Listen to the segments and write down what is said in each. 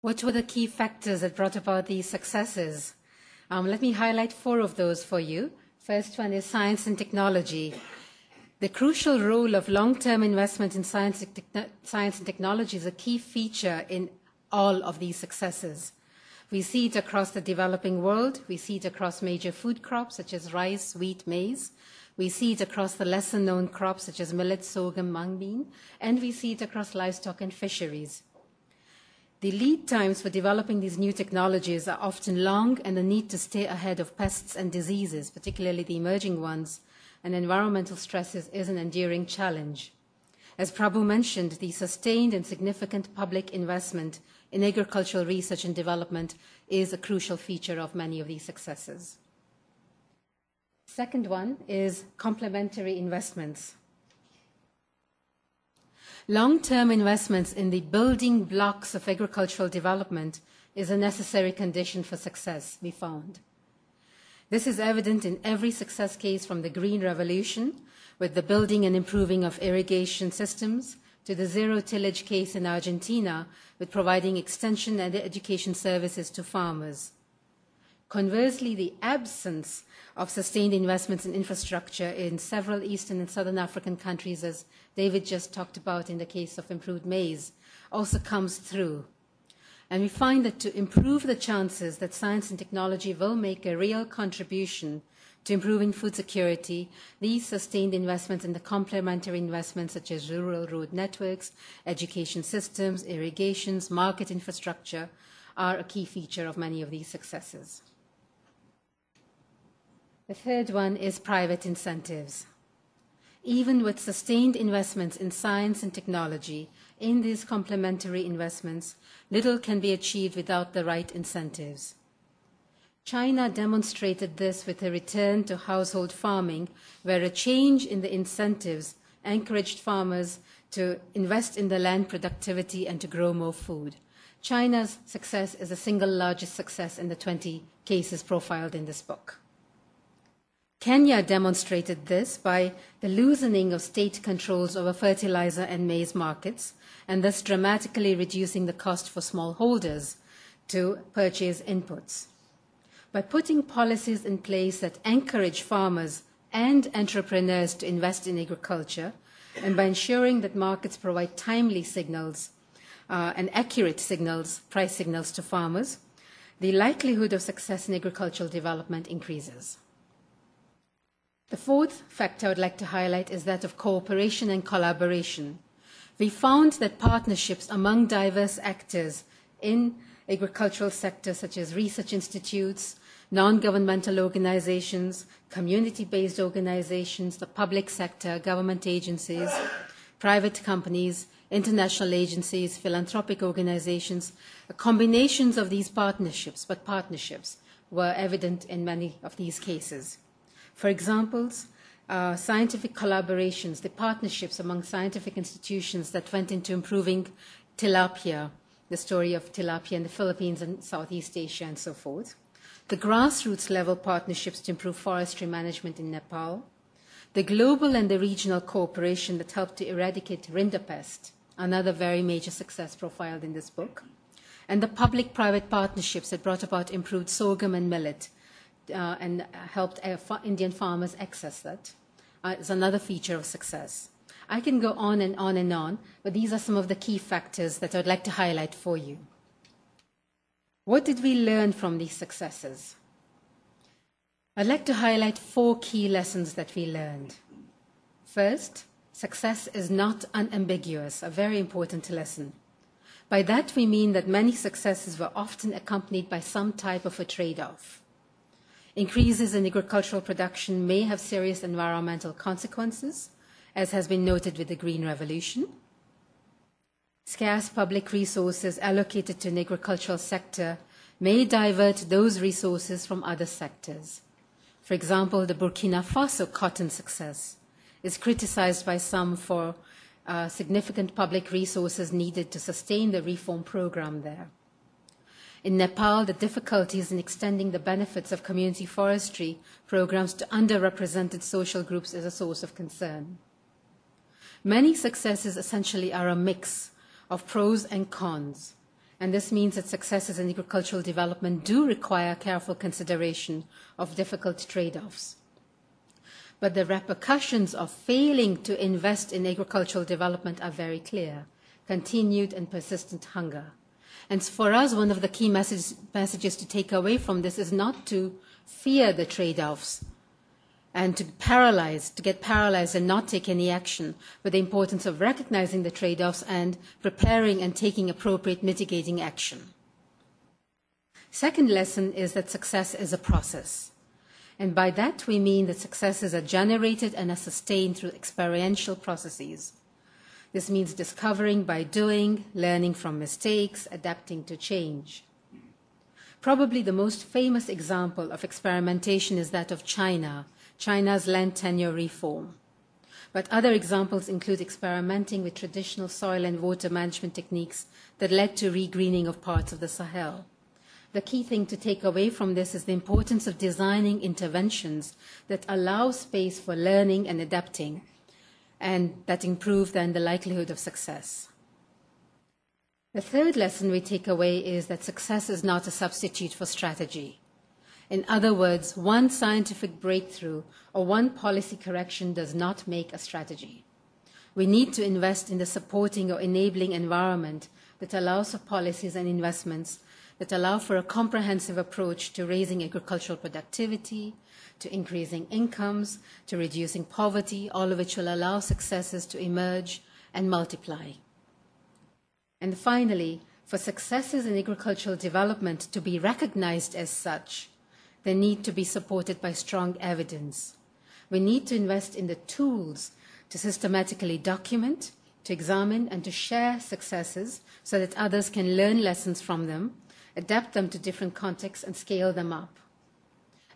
What were the key factors that brought about these successes? Let me highlight 4 of those for you. First one is science and technology. The crucial role of long-term investment in science and technology is a key feature in all of these successes. We see it across the developing world. We see it across major food crops such as rice, wheat, maize. We see it across the lesser-known crops such as millet, sorghum, mung bean. And we see it across livestock and fisheries. The lead times for developing these new technologies are often long, and the need to stay ahead of pests and diseases, particularly the emerging ones, and environmental stresses is an enduring challenge. As Prabhu mentioned, the sustained and significant public investment in agricultural research and development is a crucial feature of many of these successes. Second one is complementary investments. Long-term investments in the building blocks of agricultural development is a necessary condition for success, we found. This is evident in every success case from the Green Revolution, with the building and improving of irrigation systems, to the zero-tillage case in Argentina, with providing extension and education services to farmers. Conversely, the absence of sustained investments in infrastructure in several Eastern and Southern African countries, as David just talked about in the case of improved maize, also comes through. And we find that to improve the chances that science and technology will make a real contribution to improving food security, these sustained investments in the complementary investments such as rural road networks, education systems, irrigations, market infrastructure are a key feature of many of these successes. The third one is private incentives. Even with sustained investments in science and technology, in these complementary investments, little can be achieved without the right incentives. China demonstrated this with a return to household farming, where a change in the incentives encouraged farmers to invest in the land productivity and to grow more food. China's success is the single largest success in the 20 cases profiled in this book. Kenya demonstrated this by the loosening of state controls over fertilizer and maize markets, and thus dramatically reducing the cost for smallholders to purchase inputs. By putting policies in place that encourage farmers and entrepreneurs to invest in agriculture, and by ensuring that markets provide timely signals and accurate signals, price signals to farmers, the likelihood of success in agricultural development increases. The fourth factor I would like to highlight is that of cooperation and collaboration. We found that partnerships among diverse actors in agricultural sectors such as research institutes, non-governmental organizations, community-based organizations, the public sector, government agencies, private companies, international agencies, philanthropic organizations, combinations of these partnerships, but partnerships were evident in many of these cases. For examples, scientific collaborations, the partnerships among scientific institutions that went into improving tilapia, the story of tilapia in the Philippines and Southeast Asia and so forth. The grassroots level partnerships to improve forestry management in Nepal. The global and the regional cooperation that helped to eradicate rinderpest, another very major success profiled in this book. And the public-private partnerships that brought about improved sorghum and millet, and helped Indian farmers access that is another feature of success. I can go on and on and on, but these are some of the key factors that I'd like to highlight for you. What did we learn from these successes? I'd like to highlight 4 key lessons that we learned. First, success is not unambiguous, a very important lesson. By that we mean that many successes were often accompanied by some type of a trade-off. Increases in agricultural production may have serious environmental consequences, as has been noted with the Green Revolution. Scarce public resources allocated to an agricultural sector may divert those resources from other sectors. For example, the Burkina Faso cotton success is criticized by some for significant public resources needed to sustain the reform program there. In Nepal, the difficulties in extending the benefits of community forestry programs to underrepresented social groups is a source of concern. Many successes essentially are a mix of pros and cons. And this means that successes in agricultural development do require careful consideration of difficult trade-offs. But the repercussions of failing to invest in agricultural development are very clear: continued and persistent hunger. And for us, one of the key messages to take away from this is not to fear the trade-offs and to get paralyzed and not take any action, but the importance of recognizing the trade-offs and preparing and taking appropriate mitigating action. Second lesson is that success is a process. And by that we mean that successes are generated and are sustained through experiential processes. This means discovering by doing, learning from mistakes, adapting to change. Probably the most famous example of experimentation is that of China's land tenure reform. But other examples include experimenting with traditional soil and water management techniques that led to regreening of parts of the Sahel. The key thing to take away from this is the importance of designing interventions that allow space for learning and adapting, and that improve then the likelihood of success. The third lesson we take away is that success is not a substitute for strategy. In other words, one scientific breakthrough or one policy correction does not make a strategy. We need to invest in the supporting or enabling environment that allows for policies and investments that allow for a comprehensive approach to raising agricultural productivity, to increasing incomes, to reducing poverty, all of which will allow successes to emerge and multiply. And finally, for successes in agricultural development to be recognized as such, they need to be supported by strong evidence. We need to invest in the tools to systematically document, to examine, and to share successes so that others can learn lessons from them, adapt them to different contexts, and scale them up.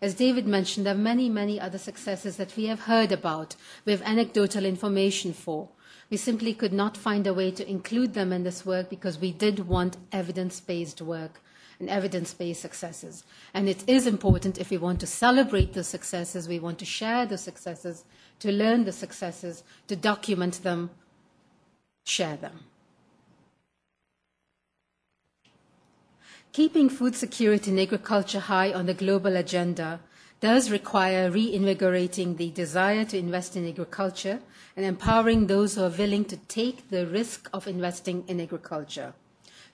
As David mentioned, there are many, many other successes that we have heard about, we have anecdotal information for. We simply could not find a way to include them in this work because we did want evidence-based work and evidence-based successes. And it is important, if we want to celebrate those successes, we want to share the successes, to learn the successes, to document them, share them. Keeping food security in agriculture high on the global agenda does require reinvigorating the desire to invest in agriculture and empowering those who are willing to take the risk of investing in agriculture.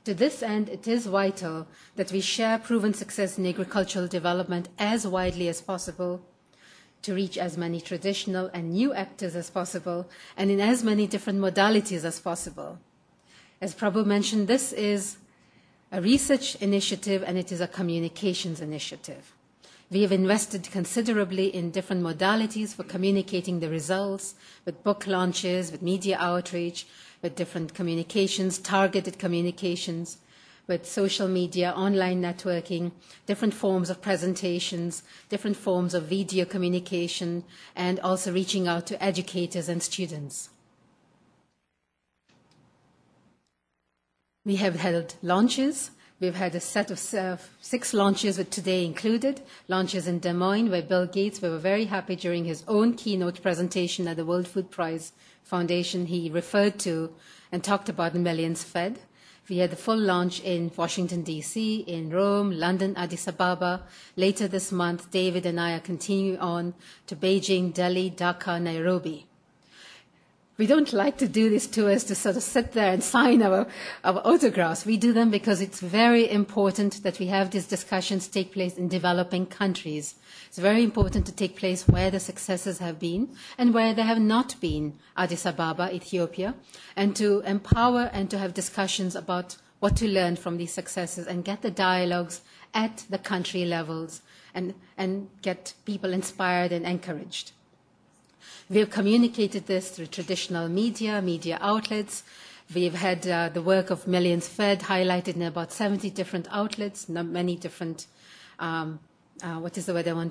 To this end, it is vital that we share proven success in agricultural development as widely as possible, to reach as many traditional and new actors as possible, and in as many different modalities as possible. As Prabhu mentioned, this is a research initiative and it is a communications initiative. We have invested considerably in different modalities for communicating the results, with book launches, with media outreach, with different communications, targeted communications, with social media, online networking, different forms of presentations, different forms of video communication, and also reaching out to educators and students. We have held launches. We've had a set of 6 launches, with today included. Launches in Des Moines, where Bill Gates, we were very happy during his own keynote presentation at the World Food Prize Foundation, he referred to and talked about the millions fed. We had the full launch in Washington, D.C., in Rome, London, Addis Ababa. Later this month, David and I are continuing on to Beijing, Delhi, Dhaka, Nairobi. We don't like to do these tours to sort of sit there and sign our autographs. We do them because it's very important that we have these discussions take place in developing countries. It's very important to take place where the successes have been and where they have not been, Addis Ababa, Ethiopia, and to empower and to have discussions about what to learn from these successes and get the dialogues at the country levels and get people inspired and encouraged. We have communicated this through traditional media outlets. We've had the work of Millions Fed highlighted in about 70 different outlets, many different,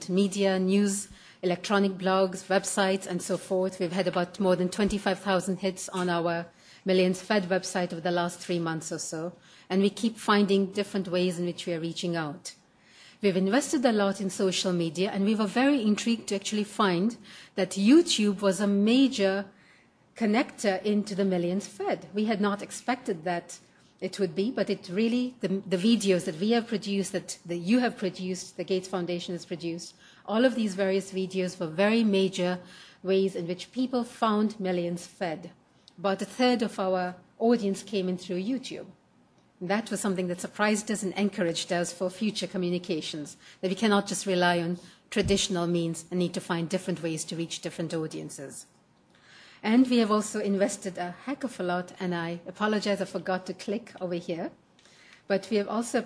media, news, electronic blogs, websites, and so forth. We've had about more than 25,000 hits on our Millions Fed website over the last 3 months or so, and we keep finding different ways in which we are reaching out. We've invested a lot in social media, and we were very intrigued to actually find that YouTube was a major connector into the Millions Fed. We had not expected that it would be, but it really, the videos that we have produced, that you have produced, the Gates Foundation has produced, all of these various videos were very major ways in which people found Millions Fed. About a third of our audience came in through YouTube. And that was something that surprised us and encouraged us for future communications, that we cannot just rely on traditional means and need to find different ways to reach different audiences. And we have also invested a heck of a lot, and I apologize, I forgot to click over here. But we have also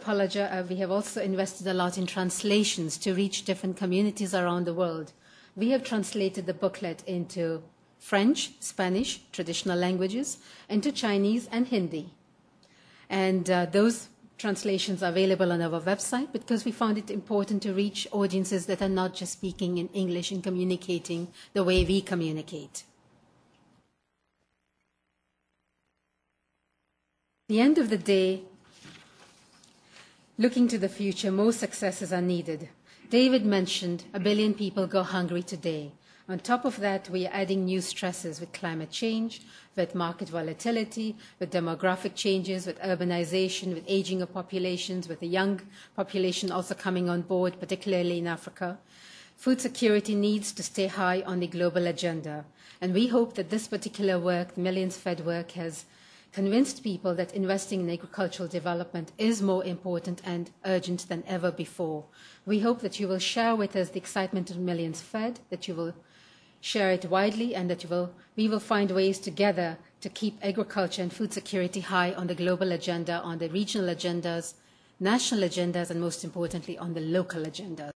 invested a lot in translations to reach different communities around the world. We have translated the booklet into French, Spanish, traditional languages, into Chinese and Hindi. And those translations are available on our website because we found it important to reach audiences that are not just speaking in English and communicating the way we communicate. At the end of the day, looking to the future, more successes are needed. David mentioned 1 billion people go hungry today. On top of that, we are adding new stresses with climate change, with market volatility, with demographic changes, with urbanization, with aging of populations, with the young population also coming on board, particularly in Africa. Food security needs to stay high on the global agenda. And we hope that this particular work, the Millions Fed work, has convinced people that investing in agricultural development is more important and urgent than ever before. We hope that you will share with us the excitement of Millions Fed, that you will share it widely, and that we will find ways together to keep agriculture and food security high on the global agenda, on the regional agendas, national agendas, and most importantly, on the local agendas.